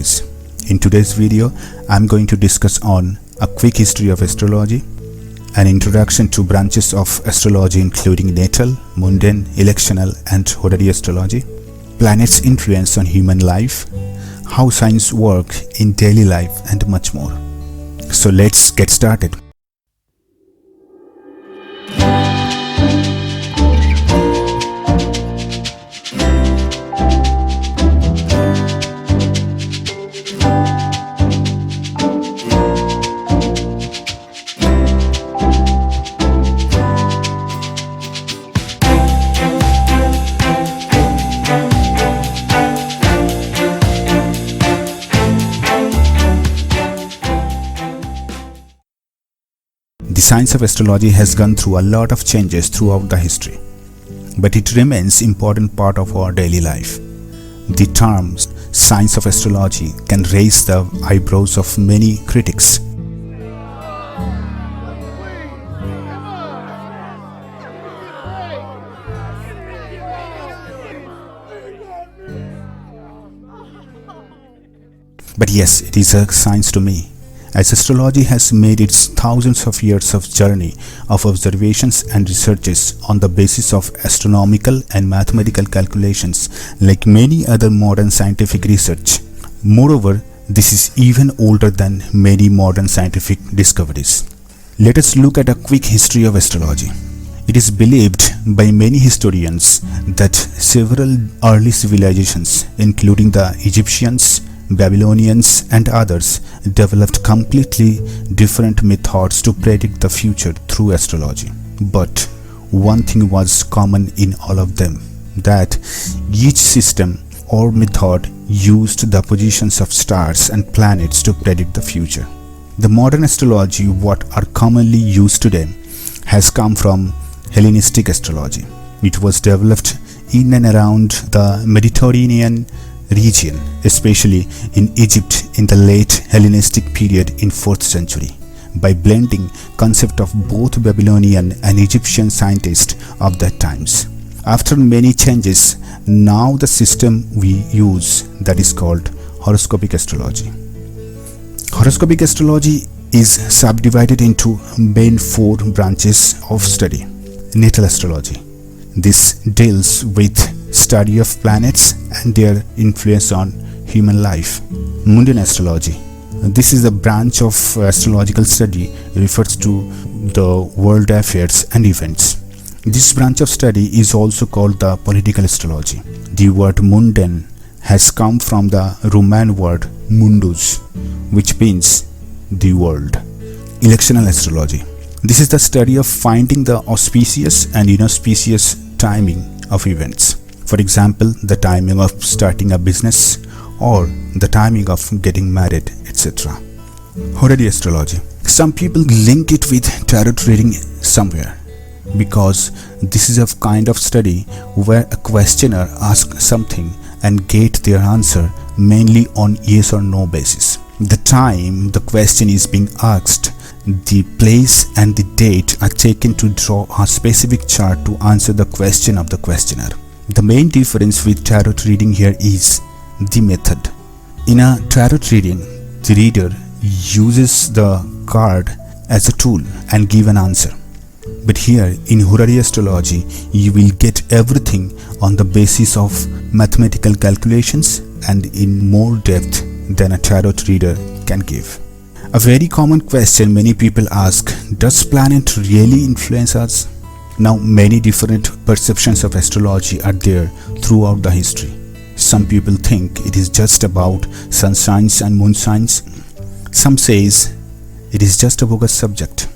In today's video, I'm going to discuss on a quick history of astrology, an introduction to branches of astrology including natal, mundane, electional and horary astrology, planets' influence on human life, how signs work in daily life and much more. So let's get started. The science of astrology has gone through a lot of changes throughout the history, but it remains an important part of our daily life. The term science of astrology can raise the eyebrows of many critics. But yes, it is a science to me, as astrology has made its thousands of years of journey of observations and researches on the basis of astronomical and mathematical calculations like many other modern scientific research. Moreover, this is even older than many modern scientific discoveries. Let us look at a quick history of astrology. It is believed by many historians that several early civilizations, including the Egyptians, Babylonians and others, developed completely different methods to predict the future through astrology. But one thing was common in all of them, that each system or method used the positions of stars and planets to predict the future. The modern astrology, what are commonly used today, has come from Hellenistic astrology. It was developed in and around the Mediterranean region, especially in Egypt in the late Hellenistic period in 4th century, by blending concept of both Babylonian and Egyptian scientists of that times. After many changes, now the system we use, that is called horoscopic astrology. Horoscopic astrology is subdivided into main 4 branches of study. Natal astrology. This deals with study of planets and their influence on human life. Mundane astrology. This is a branch of astrological study refers to the world affairs and events. This branch of study is also called the political astrology. The word mundane has come from the Roman word mundus, which means the world. Electional astrology. This is the study of finding the auspicious and inauspicious timing of events. For example, the timing of starting a business or the timing of getting married, etc. Horary astrology. Some people link it with tarot reading somewhere, because this is a kind of study where a questioner asks something and get their answer mainly on yes or no basis. The time the question is being asked, the place and the date are taken to draw a specific chart to answer the question of the questioner. The main difference with tarot reading here is the method. In a tarot reading, the reader uses the card as a tool and give an answer. But here in horary astrology, you will get everything on the basis of mathematical calculations and in more depth than a tarot reader can give. A very common question many people ask, does planet really influence us? Now many different perceptions of astrology are there throughout the history. Some people think it is just about sun signs and moon signs. Some says it is just a bogus subject.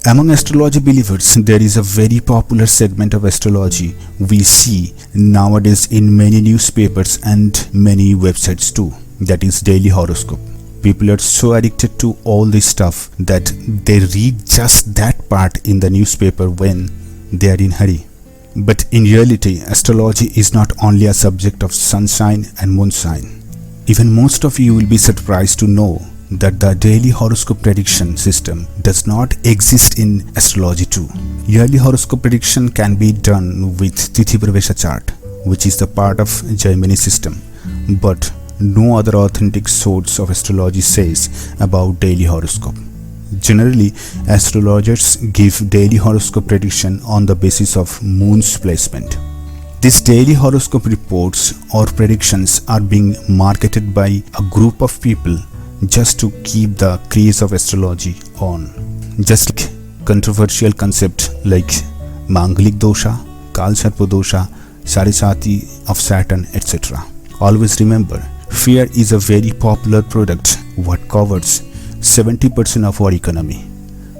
Among astrology believers, there is a very popular segment of astrology we see nowadays in many newspapers and many websites too, that is daily horoscope. People are so addicted to all this stuff that they read just that part in the newspaper when they are in hurry. But in reality, astrology is not only a subject of sun sign and moon sign. Even most of you will be surprised to know that the daily horoscope prediction system does not exist in astrology too. Yearly horoscope prediction can be done with Tithi Pravesha chart, which is the part of Gemini system, but no other authentic source of astrology says about daily horoscope. Generally, astrologers give daily horoscope prediction on the basis of moon's placement. These daily horoscope reports or predictions are being marketed by a group of people just to keep the craze of astrology on. Just like controversial concepts like Mangalik dosha, Kalsarpa dosha, Sarisati of Saturn, etc. Always remember, fear is a very popular product what covers 70% of our economy.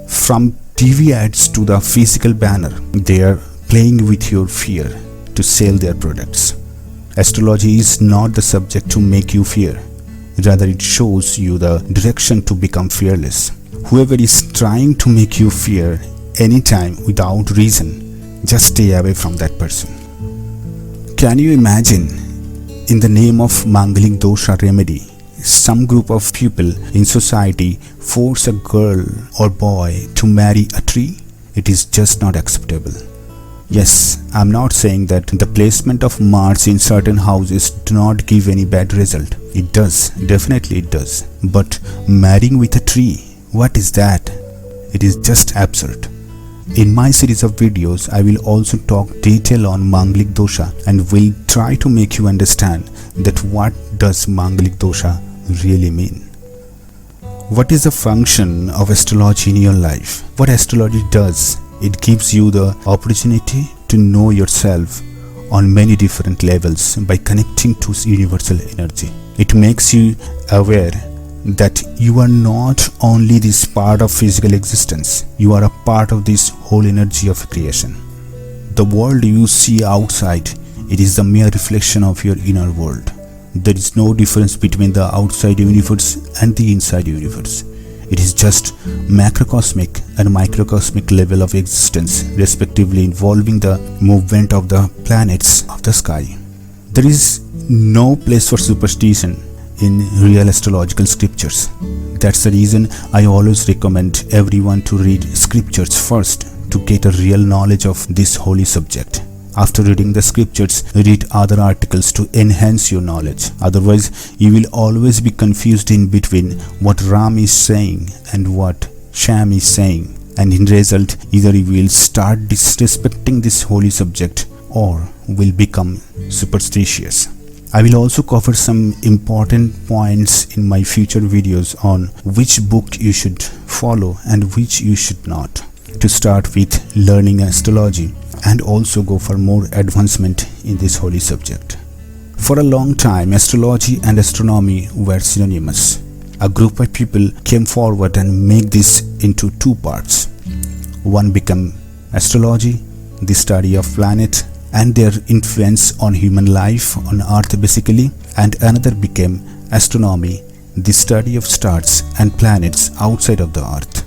From TV ads to the physical banner, they are playing with your fear to sell their products. Astrology is not the subject to make you fear. Rather, it shows you the direction to become fearless. Whoever is trying to make you fear anytime without reason, just stay away from that person. Can you imagine, in the name of Mangalik dosha remedy, some group of people in society force a girl or boy to marry a tree? It is just not acceptable. Yes, I'm not saying that the placement of Mars in certain houses do not give any bad result. It does, definitely it does. But marrying with a tree, what is that? It is just absurd. In my series of videos, I will also talk detail on Mangalik dosha and will try to make you understand that what does Mangalik dosha really mean. What is the function of astrology in your life? What astrology does, it gives you the opportunity to know yourself on many different levels by connecting to universal energy. It makes you aware that you are not only this part of physical existence, you are a part of this whole energy of creation. The world you see outside, it is the mere reflection of your inner world. There is no difference between the outside universe and the inside universe. It is just macrocosmic and microcosmic level of existence, respectively involving the movement of the planets of the sky. There is no place for superstition in real astrological scriptures. That's the reason I always recommend everyone to read scriptures first to get a real knowledge of this holy subject. After reading the scriptures, read other articles to enhance your knowledge. Otherwise, you will always be confused in between what Ram is saying and what Sham is saying. And in result, either you will start disrespecting this holy subject or will become superstitious. I will also cover some important points in my future videos on which book you should follow and which you should not, to start with learning astrology and also go for more advancement in this holy subject. For a long time, astrology and astronomy were synonymous. A group of people came forward and made this into two parts. One became astrology, the study of planets and their influence on human life on earth basically, and another became astronomy, the study of stars and planets outside of the earth.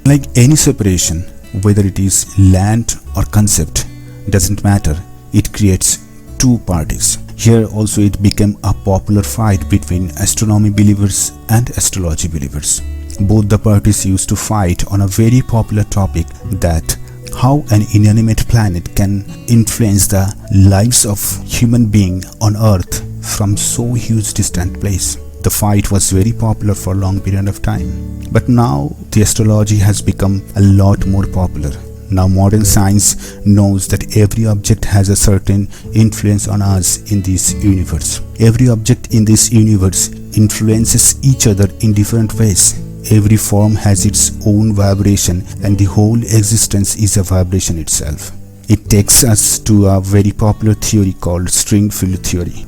Like any separation, whether it is land or concept, doesn't matter, it creates two parties. Here also it became a popular fight between astronomy believers and astrology believers. Both the parties used to fight on a very popular topic, that how an inanimate planet can influence the lives of human beings on earth from so huge distant place. The fight was very popular for a long period of time. But now the astrology has become a lot more popular. Now modern science knows that every object has a certain influence on us in this universe. Every object in this universe influences each other in different ways. Every form has its own vibration and the whole existence is a vibration itself. It takes us to a very popular theory called string field theory.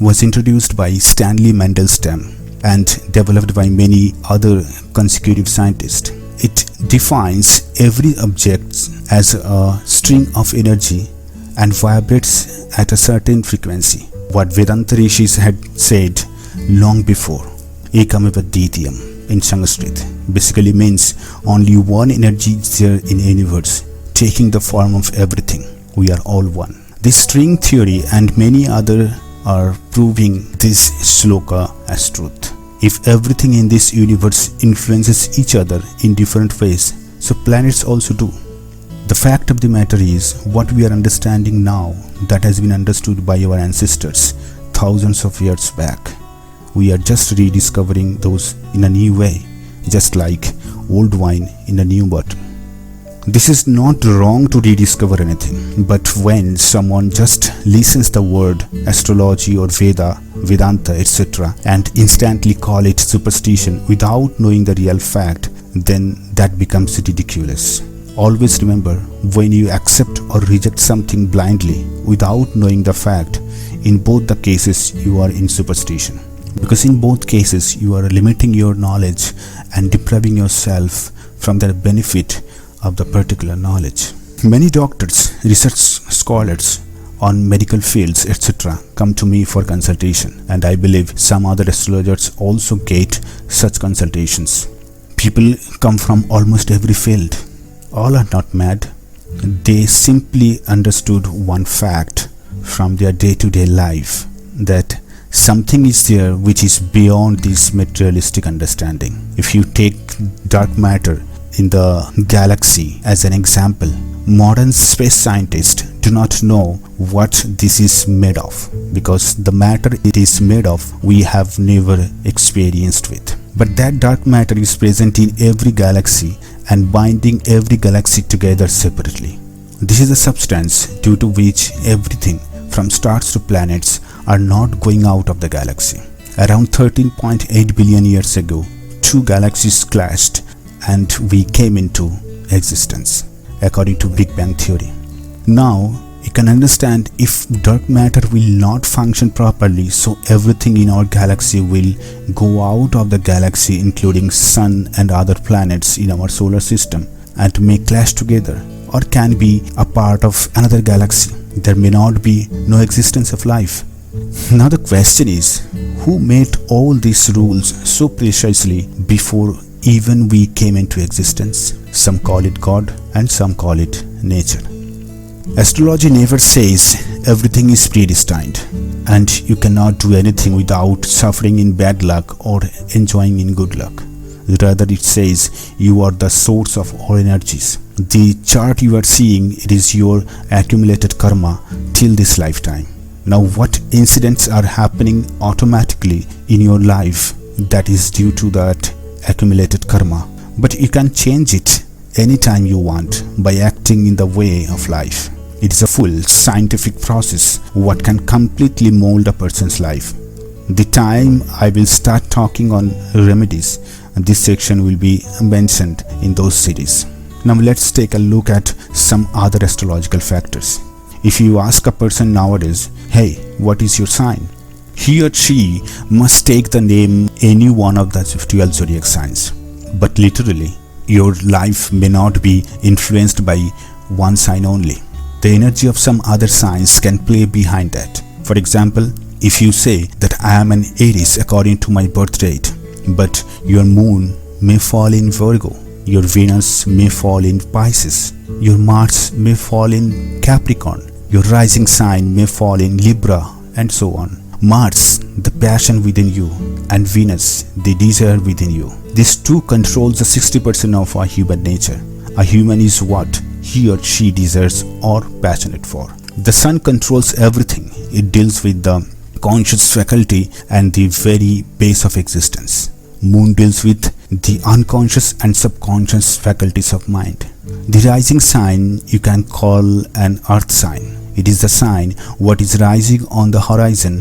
Was introduced by Stanley Mandelstam and developed by many other consecutive scientists. It defines every object as a string of energy and vibrates at a certain frequency. What Vedanta rishis had said long before, Ekameva Dvitiyam in Sanskrit, basically means only one energy is there in universe, taking the form of everything. We are all one. This string theory and many other are proving this shloka as truth. If everything in this universe influences each other in different ways, so planets also do. The fact of the matter is, what we are understanding now, that has been understood by our ancestors thousands of years back. We are just rediscovering those in a new way, just like old wine in a new bottle. This is not wrong to rediscover anything, but when someone just listens the word astrology or Veda, Vedanta, etc. and instantly call it superstition without knowing the real fact, then that becomes ridiculous. Always remember, when you accept or reject something blindly without knowing the fact, in both the cases you are in superstition. Because in both cases you are limiting your knowledge and depriving yourself from the benefit of the particular knowledge. Many doctors, research scholars on medical fields, etc. come to me for consultation, and I believe some other astrologers also get such consultations. People come from almost every field. All are not mad. They simply understood one fact from their day-to-day life, that something is there which is beyond this materialistic understanding. If you take dark matter in the galaxy as an example, modern space scientists do not know what this is made of, because the matter it is made of we have never experienced with. But that dark matter is present in every galaxy and binding every galaxy together separately. This is a substance due to which everything from stars to planets are not going out of the galaxy. Around 13.8 billion years ago, two galaxies clashed and we came into existence, according to Big Bang theory. Now you can understand, if dark matter will not function properly, so everything in our galaxy will go out of the galaxy, including sun and other planets in our solar system, and may clash together or can be a part of another galaxy. There may not be no existence of life. Now the question is, who made all these rules so precisely before even we came into existence? Some call it God and some call it nature. Astrology never says everything is predestined and you cannot do anything without suffering in bad luck or enjoying in good luck. Rather, it says you are the source of all energies. The chart you are seeing, it is your accumulated karma till this lifetime. Now what incidents are happening automatically in your life, that is due to that accumulated karma, but you can change it anytime you want by acting in the way of life. It is a full scientific process what can completely mold a person's life. The time I will start talking on remedies, this section will be mentioned in those series. Now let's take a look at some other astrological factors. If you ask a person nowadays, hey, what is your sign? He or she must take the name any one of the 12 zodiac signs. But literally, your life may not be influenced by one sign only. The energy of some other signs can play behind that. For example, if you say that I am an Aries according to my birth date, but your moon may fall in Virgo, your Venus may fall in Pisces, your Mars may fall in Capricorn, your rising sign may fall in Libra, and so on. Mars, the passion within you, and Venus, the desire within you. These two controls the 60% of our human nature. A human is what he or she desires or passionate for. The sun controls everything. It deals with the conscious faculty and the very base of existence. Moon deals with the unconscious and subconscious faculties of mind. The rising sign you can call an earth sign. It is the sign what is rising on the horizon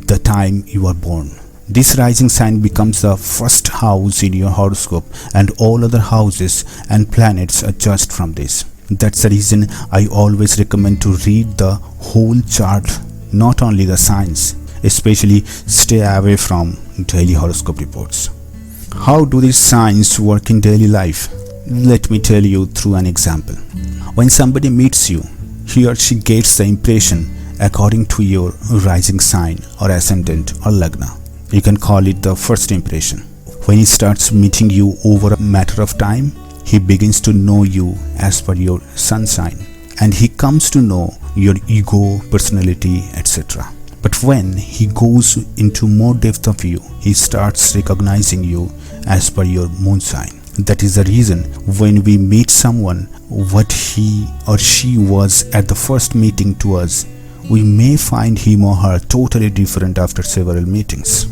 the time you are born. This rising sign becomes the first house in your horoscope, and all other houses and planets are judged from this. That's the reason I always recommend to read the whole chart, not only the signs. Especially stay away from daily horoscope reports. How do these signs work in daily life? Let me tell you through an example. When somebody meets you, he or she gets the impression according to your rising sign or ascendant or lagna. You can call it the first impression. When he starts meeting you over a matter of time, he begins to know you as per your sun sign, and he comes to know your ego, personality, etc. But when he goes into more depth of you, he starts recognizing you as per your moon sign. That is the reason when we meet someone, what he or she was at the first meeting to us, we may find him or her totally different after several meetings.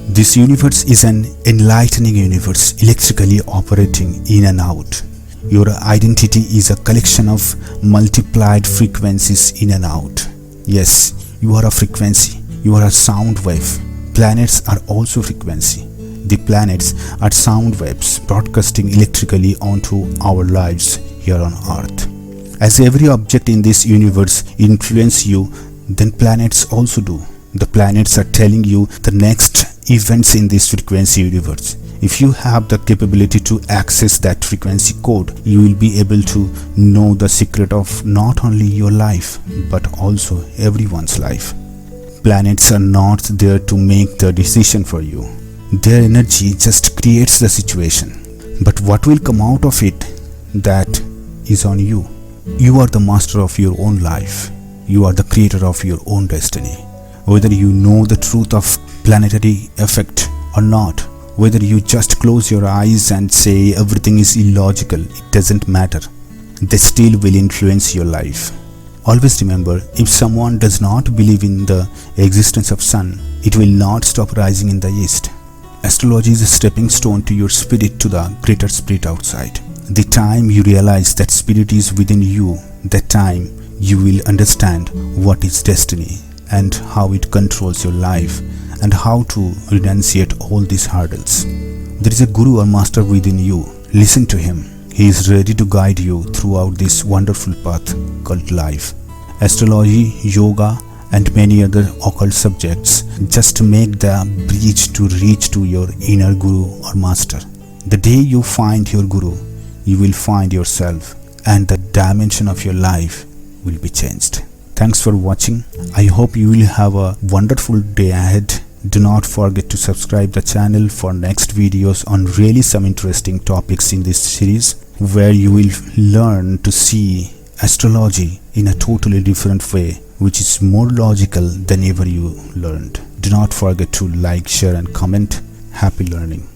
This universe is an enlightening universe, electrically operating in and out. Your identity is a collection of multiplied frequencies in and out. Yes, you are a frequency. You are a sound wave. Planets are also frequency. The planets are sound waves broadcasting electrically onto our lives here on Earth. As every object in this universe influences you, then planets also do. The planets are telling you the next events in this frequency universe. If you have the capability to access that frequency code, you will be able to know the secret of not only your life, but also everyone's life. Planets are not there to make the decision for you. Their energy just creates the situation. But what will come out of it, that is on you. You are the master of your own life. You are the creator of your own destiny. Whether you know the truth of planetary effect or not, whether you just close your eyes and say everything is illogical, it doesn't matter. They still will influence your life. Always remember, if someone does not believe in the existence of sun, it will not stop rising in the east. Astrology is a stepping stone to your spirit, to the greater spirit outside. The time you realize that spirit is within you, that time you will understand what is destiny and how it controls your life and how to renunciate all these hurdles. There is a guru or master within you. Listen to him. He is ready to guide you throughout this wonderful path called life. Astrology, yoga, and many other occult subjects just make the bridge to reach to your inner guru or master. The day you find your guru, you will find yourself, and the dimension of your life will be changed. Thanks for watching. I hope you will have a wonderful day ahead. Do not forget to subscribe the channel for next videos on really some interesting topics in this series, where you will learn to see astrology in a totally different way, which is more logical than ever you learned. Do not forget to like, share and comment. Happy learning.